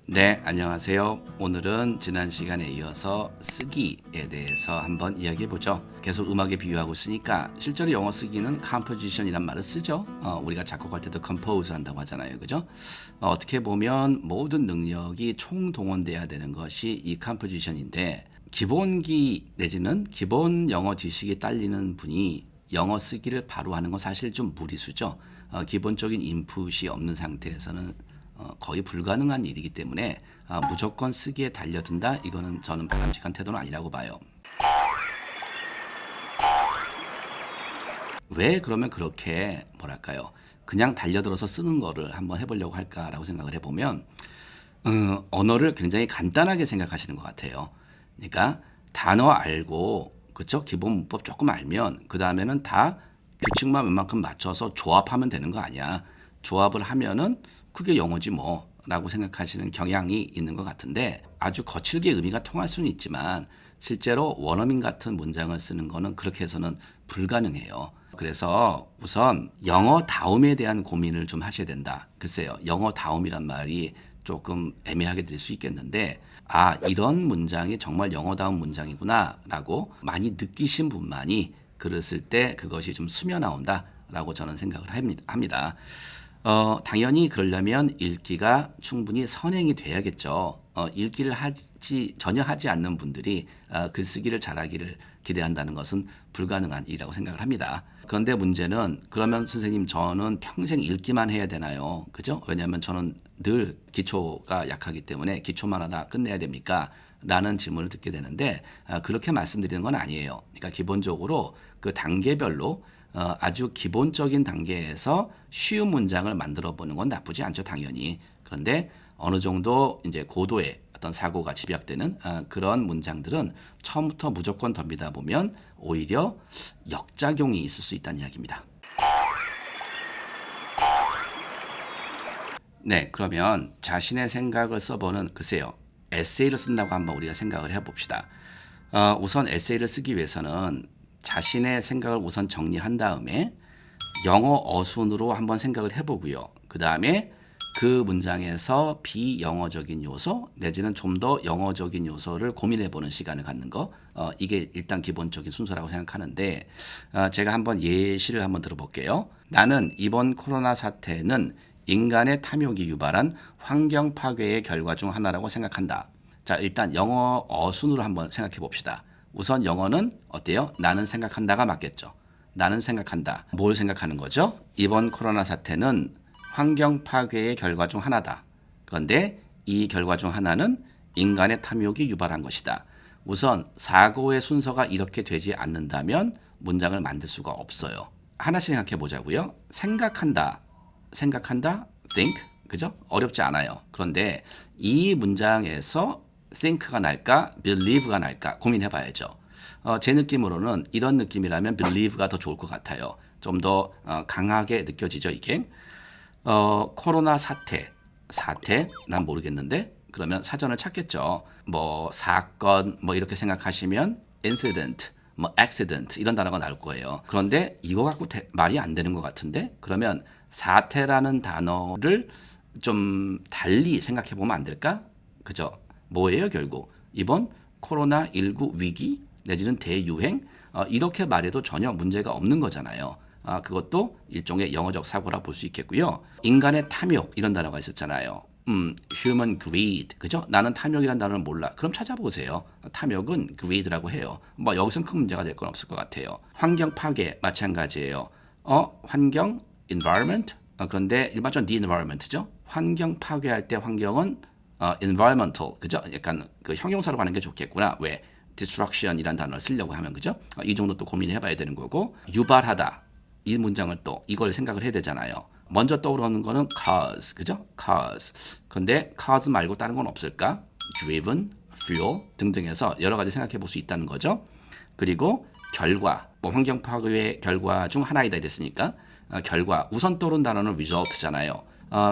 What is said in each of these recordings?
네, 안녕하세요. 오늘은 지난 시간에 이어서 쓰기에 대해서 한번 이야기해 보죠. 계속 음악에 비유하고 있으니까 실제로 영어 쓰기는 composition이란 말을 쓰죠. 우리가 작곡할 때도 compose 한다고 하잖아요. 그죠? 어떻게 보면 모든 능력이 총동원돼야 되는 것이 이 composition인데 기본기 내지는 기본 영어 지식이 딸리는 분이 영어 쓰기를 바로 하는 건 사실 좀 무리수죠. 기본적인 인풋이 없는 상태에서는 거의 불가능한 일이기 때문에 무조건 쓰기에 달려든다. 이거는 저는 바람직한 태도는 아니라고 봐요. 왜 그러면 그렇게 뭐랄까요? 그냥 달려들어서 쓰는 거를 한번 해보려고 할까라고 생각을 해보면 언어를 굉장히 간단하게 생각하시는 것 같아요. 그러니까 단어 알고 그쵸? 기본 문법 조금 알면 그 다음에는 다 규칙만 웬만큼 맞춰서 조합하면 되는 거 아니야. 조합을 하면은 그게 영어지 뭐 라고 생각하시는 경향이 있는 것 같은데 아주 거칠게 의미가 통할 수는 있지만 실제로 원어민 같은 문장을 쓰는 거는 그렇게 해서는 불가능해요. 그래서 우선 영어다움에 대한 고민을 좀 하셔야 된다. 글쎄요. 영어다움이란 말이 조금 애매하게 들릴 수 있겠는데 이런 문장이 정말 영어다운 문장이구나 라고 많이 느끼신 분만이 글을 쓸 때 그것이 좀 스며나온다 라고 저는 생각을 합니다. 당연히 그러려면 읽기가 충분히 선행이 돼야겠죠. 읽기를 전혀 하지 않는 분들이 글쓰기를 잘하기를 기대한다는 것은 불가능한 일이라고 생각을 합니다. 그런데 문제는 그러면 선생님 저는 평생 읽기만 해야 되나요? 그죠? 왜냐하면 저는 늘 기초가 약하기 때문에 기초만 하다 끝내야 됩니까? 라는 질문을 듣게 되는데 그렇게 말씀드리는 건 아니에요. 그러니까 기본적으로 그 단계별로 아주 기본적인 단계에서 쉬운 문장을 만들어 보는 건 나쁘지 않죠, 당연히. 그런데 어느 정도 이제 고도의 어떤 사고가 집약되는 그런 문장들은 처음부터 무조건 덤비다 보면 오히려 역작용이 있을 수 있다는 이야기입니다. 네, 그러면 자신의 생각을 써보는 글쎄요, 에세이를 쓴다고 한번 우리가 생각을 해봅시다. 우선 에세이를 쓰기 위해서는 자신의 생각을 우선 정리한 다음에 영어 어순으로 한번 생각을 해보고요. 그 다음에 그 문장에서 비영어적인 요소 내지는 좀 더 영어적인 요소를 고민해보는 시간을 갖는 거 이게 일단 기본적인 순서라고 생각하는데 제가 한번 예시를 한번 들어볼게요. 나는 이번 코로나 사태는 인간의 탐욕이 유발한 환경 파괴의 결과 중 하나라고 생각한다. 자, 일단 영어 어순으로 한번 생각해 봅시다. 우선 영어는 어때요? 나는 생각한다가 맞겠죠. 나는 생각한다. 뭘 생각하는 거죠? 이번 코로나 사태는 환경 파괴의 결과 중 하나다. 그런데 이 결과 중 하나는 인간의 탐욕이 유발한 것이다. 우선 사고의 순서가 이렇게 되지 않는다면 문장을 만들 수가 없어요. 하나씩 생각해 보자고요. 생각한다, think, 그죠? 어렵지 않아요. 그런데 이 문장에서 think가 날까, believe가 날까 고민해 봐야죠. 제 느낌으로는 이런 느낌이라면 believe가 더 좋을 것 같아요. 좀 더 강하게 느껴지죠, 이게. 코로나 사태, 난 모르겠는데 그러면 사전을 찾겠죠. 뭐 사건 뭐 이렇게 생각하시면 incident, 뭐 accident 이런 단어가 나올 거예요. 그런데 이거 갖고 말이 안 되는 것 같은데 그러면 사태라는 단어를 좀 달리 생각해 보면 안 될까? 그죠? 뭐예요, 결국? 이번 코로나19 위기 내지는 대유행 이렇게 말해도 전혀 문제가 없는 거잖아요. 그것도 일종의 영어적 사고라 볼 수 있겠고요. 인간의 탐욕 이런 단어가 있었잖아요. human greed, 그죠? 나는 탐욕이라는 단어를 몰라. 그럼 찾아보세요. 탐욕은 greed라고 해요. 뭐 여기선 큰 문제가 될 건 없을 것 같아요. 환경 파괴 마찬가지예요. 환경 environment 그런데 일반적으로 the environment죠. 환경 파괴할 때 환경은 environmental, 그죠? 약간 그 형용사로 가는 게 좋겠구나. 왜? destruction이라는 단어를 쓰려고 하면 그죠? 이 정도 또 고민해봐야 되는 거고 유발하다 이 문장을 또 이걸 생각을 해야 되잖아요. 먼저 떠오르는 거는 cause, 그죠? cause. 근데 cause 말고 다른 건 없을까? driven, fuel 등등해서 여러 가지 생각해 볼 수 있다는 거죠. 그리고 결과, 뭐 환경 파괴의 결과 중 하나이다 이랬으니까 결과 우선 떠오른 단어는 result잖아요.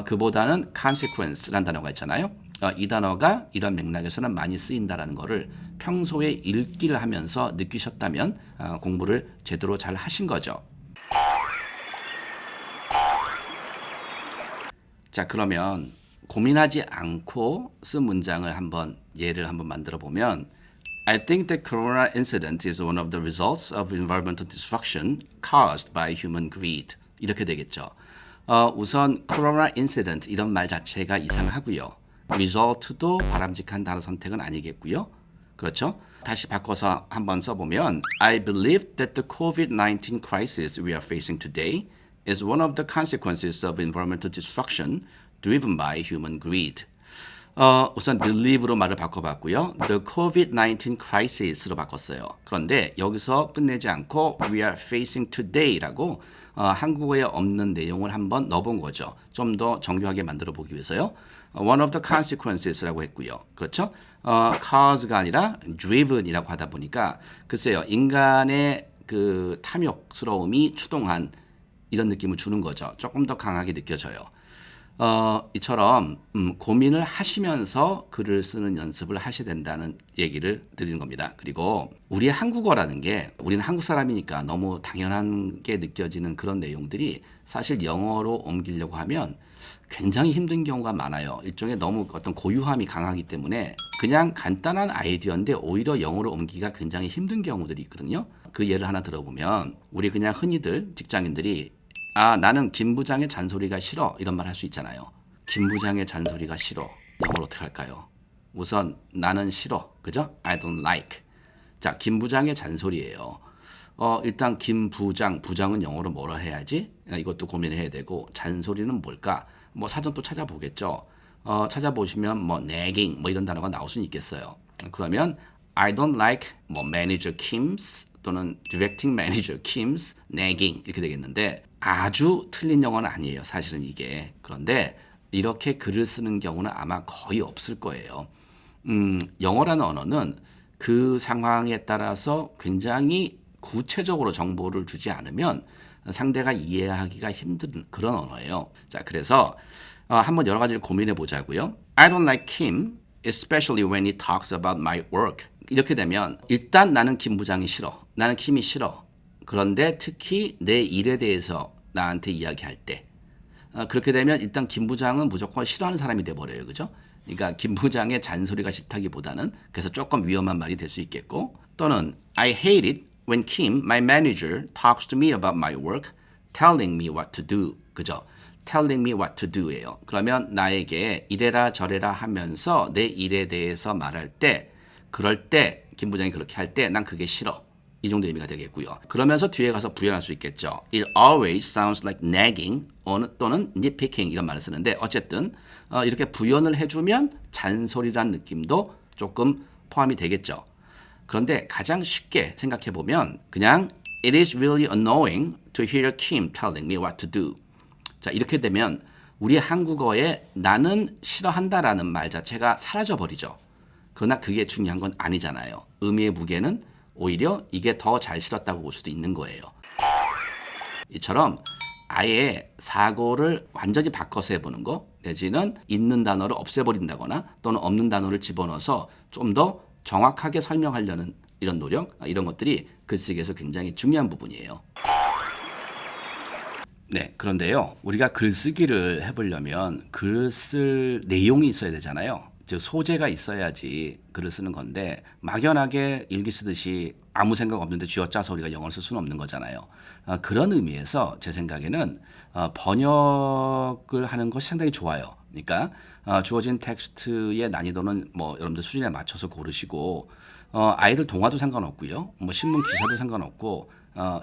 그보다는 consequence라는 단어가 있잖아요. 이 단어가 이런 맥락에서는 많이 쓰인다라는 거를 평소에 읽기를 하면서 느끼셨다면 공부를 제대로 잘 하신 거죠. 자, 그러면 고민하지 않고 쓴 문장을 예를 한번 만들어 보면 I think the corona incident is one of the results of environmental destruction caused by human greed. 이렇게 되겠죠. 우선 corona incident 이런 말 자체가 이상하고요. result도 바람직한 단어 선택은 아니겠고요. 그렇죠? 다시 바꿔서 한번 써보면 I believe that the COVID-19 crisis we are facing today is one of the consequences of environmental destruction driven by human greed. 우선 believe로 말을 바꿔봤고요. The COVID-19 crisis로 바꿨어요. 그런데 여기서 끝내지 않고 we are facing today라고 한국어에 없는 내용을 한번 넣어본 거죠. 좀 더 정교하게 만들어 보기 위해서요. One of the consequences라고 했고요. 그렇죠? cause가 아니라 driven이라고 하다 보니까 글쎄요. 인간의 그 탐욕스러움이 추동한 이런 느낌을 주는 거죠. 조금 더 강하게 느껴져요. 이처럼 고민을 하시면서 글을 쓰는 연습을 하셔야 된다는 얘기를 드리는 겁니다. 그리고 우리의 한국어라는 게 우리는 한국 사람이니까 너무 당연한 게 느껴지는 그런 내용들이 사실 영어로 옮기려고 하면 굉장히 힘든 경우가 많아요. 일종의 너무 어떤 고유함이 강하기 때문에 그냥 간단한 아이디어인데 오히려 영어로 옮기기가 굉장히 힘든 경우들이 있거든요. 그 예를 하나 들어보면 우리 그냥 흔히들 직장인들이 나는 김 부장의 잔소리가 싫어 이런 말 할 수 있잖아요. 김 부장의 잔소리가 싫어. 영어로 어떻게 할까요? 우선 나는 싫어. 그죠? I don't like. 자, 김 부장의 잔소리예요. 일단 김 부장은 영어로 뭐라 해야지? 이것도 고민해야 되고 잔소리는 뭘까? 뭐 사전 또 찾아보겠죠. 찾아보시면 뭐 nagging 뭐 이런 단어가 나올 수는 있겠어요. 그러면 I don't like 뭐 manager Kim's 또는 directing manager Kim's nagging 이렇게 되겠는데 아주 틀린 영어는 아니에요. 사실은 이게. 그런데 이렇게 글을 쓰는 경우는 아마 거의 없을 거예요. 영어라는 언어는 그 상황에 따라서 굉장히 구체적으로 정보를 주지 않으면 상대가 이해하기가 힘든 그런 언어예요. 자, 그래서 한번 여러 가지를 고민해 보자고요. I don't like Kim, especially when he talks about my work. 이렇게 되면 일단 나는 김 부장이 싫어. 나는 킴이 싫어. 그런데 특히 내 일에 대해서 나한테 이야기할 때 그렇게 되면 일단 김 부장은 무조건 싫어하는 사람이 돼버려요. 그죠? 그러니까 김 부장의 잔소리가 싫다기보다는 그래서 조금 위험한 말이 될 수 있겠고 또는 I hate it when Kim, my manager, talks to me about my work, telling me what to do. 그죠? telling me what to do예요. 그러면 나에게 이래라 저래라 하면서 내 일에 대해서 말할 때 그럴 때 김 부장이 그렇게 할 때 난 그게 싫어. 이 정도 의미가 되겠고요. 그러면서 뒤에 가서 부연할 수 있겠죠. It always sounds like nagging 또는 nitpicking 이런 말을 쓰는데 어쨌든 이렇게 부연을 해주면 잔소리란 느낌도 조금 포함이 되겠죠. 그런데 가장 쉽게 생각해보면 그냥 It is really annoying to hear Kim telling me what to do. 자, 이렇게 되면 우리 한국어에 나는 싫어한다라는 말 자체가 사라져버리죠. 그러나 그게 중요한 건 아니잖아요. 의미의 무게는 오히려 이게 더 잘 싫었다고 볼 수도 있는 거예요. 이처럼 아예 사고를 완전히 바꿔서 해보는 거 내지는 있는 단어를 없애버린다거나 또는 없는 단어를 집어넣어서 좀 더 정확하게 설명하려는 이런 노력, 이런 것들이 글쓰기에서 굉장히 중요한 부분이에요. 네, 그런데요. 우리가 글쓰기를 해보려면 글 쓸 내용이 있어야 되잖아요. 즉 소재가 있어야지 글을 쓰는 건데 막연하게 일기 쓰듯이 아무 생각 없는데 쥐어짜서 우리가 영어를 쓸 수는 없는 거잖아요. 그런 의미에서 제 생각에는 번역을 하는 것이 상당히 좋아요. 그러니까 주어진 텍스트의 난이도는 뭐 여러분들 수준에 맞춰서 고르시고 아이들 동화도 상관없고요. 뭐 신문 기사도 상관없고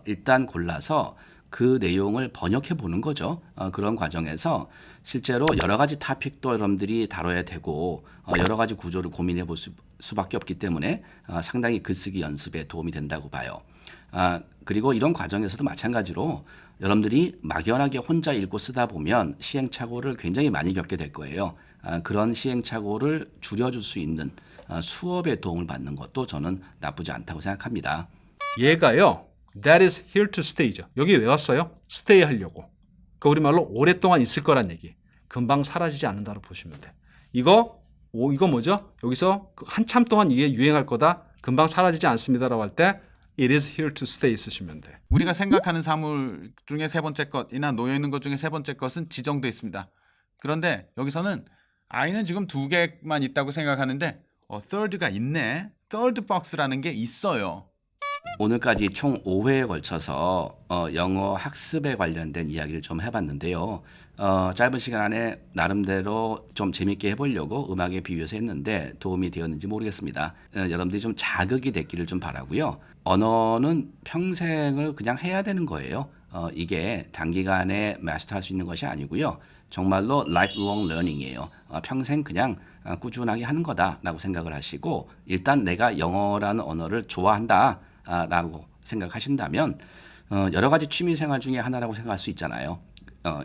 일단 골라서 그 내용을 번역해 보는 거죠. 그런 과정에서 실제로 여러 가지 토픽도 여러분들이 다뤄야 되고 여러 가지 구조를 고민해 볼 수밖에 없기 때문에 상당히 글쓰기 연습에 도움이 된다고 봐요. 그리고 이런 과정에서도 마찬가지로 여러분들이 막연하게 혼자 읽고 쓰다 보면 시행착오를 굉장히 많이 겪게 될 거예요. 그런 시행착오를 줄여줄 수 있는 수업에 도움을 받는 것도 저는 나쁘지 않다고 생각합니다. 얘가요. That is here to stay죠. 여기 왜 왔어요? stay 하려고. 그 우리말로 오랫동안 있을 거란 얘기. 금방 사라지지 않는다고 보시면 돼. 이거 뭐죠? 여기서 한참 동안 이게 유행할 거다. 금방 사라지지 않습니다라고 할 때 It is here to stay 쓰시면 돼. 우리가 생각하는 사물 중에 세 번째 것이나 놓여 있는 것 중에 세 번째 것은 지정돼 있습니다. 그런데 여기서는 I는 지금 2개만 있다고 생각하는데 third가 있네. third box라는 게 있어요. 오늘까지 총 5회에 걸쳐서 영어 학습에 관련된 이야기를 좀 해봤는데요. 짧은 시간 안에 나름대로 좀 재밌게 해보려고 음악에 비유해서 했는데 도움이 되었는지 모르겠습니다. 여러분들이 좀 자극이 됐기를 좀 바라고요. 언어는 평생을 그냥 해야 되는 거예요. 이게 단기간에 마스터할 수 있는 것이 아니고요. 정말로 lifelong learning이에요. 평생 그냥 꾸준하게 하는 거다라고 생각을 하시고 일단 내가 영어라는 언어를 좋아한다. 라고 생각하신다면 여러 가지 취미 생활 중에 하나라고 생각할 수 있잖아요.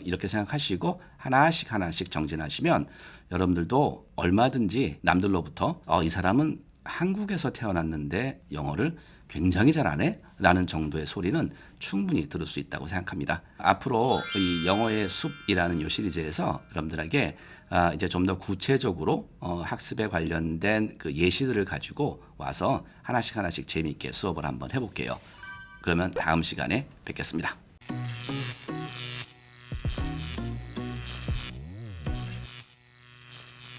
이렇게 생각하시고 하나씩 정진하시면 여러분들도 얼마든지 남들로부터 이 사람은 한국에서 태어났는데 영어를 굉장히 잘하네 라는 정도의 소리는 충분히 들을 수 있다고 생각합니다. 앞으로 이 영어의 숲이라는 이 시리즈에서 여러분들에게 이제 좀 더 구체적으로 학습에 관련된 그 예시들을 가지고 와서 하나씩 재미있게 수업을 한번 해볼게요. 그러면 다음 시간에 뵙겠습니다.